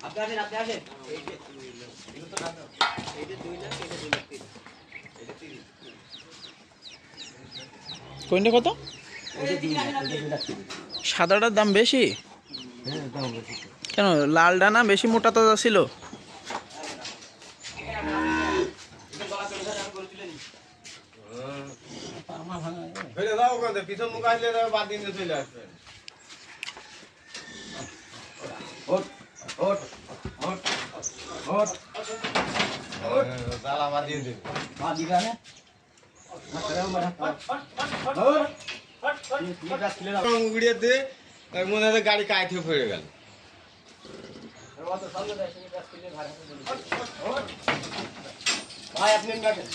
আপনি আসেন আপনি আসেন এই যে 2 লাখ এগুলো তো না এই যে 2 লাখ এটা 2 লাখ 30 এটা 30 কোনটা কত? সাদাটার দাম বেশি? হ্যাঁ দাম বেশি। কেন লালটা না বেশি মোটা তাজা ছিল? পিছন মুখ আসলে বাদ দিন চলে আসবে। তালা বাদ দিয়ে দেবে। মনে হয় গাড়ি কায়তে পড়ে গেল। ভাই আপনি রাখেন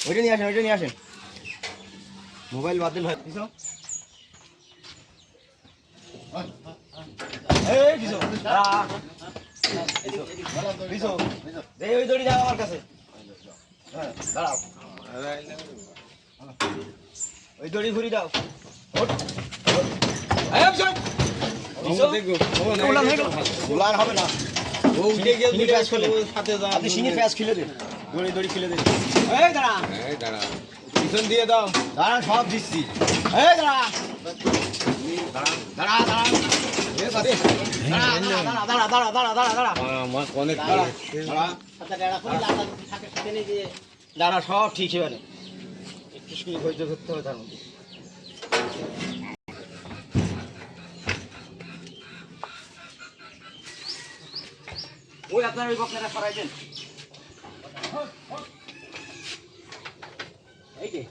ওইটা নিয়ে আসেন মোবাইল বাদ দিন ভাই ওই দড়ি দাও আমার কাছে দাঁড়াও ওই দড়ি ঘুরি দাও গোলার হবে না আপনি সিনি প্যাঁচ খুলে দেন দড়ি দড়ি খুলে দেন এই দাঁড়া পিছন দিয়ে দাও। দাঁড়া সব দিচ্ছি এই দাঁড়া দাঁড়া দাঁড়া দাঁড়া সব ঠিক এবারে একটু শুনে ধৈর্য ধরতে হবে তার মধ্যে ওই আপনার ওই বকনাটা সরাই দেন এই যে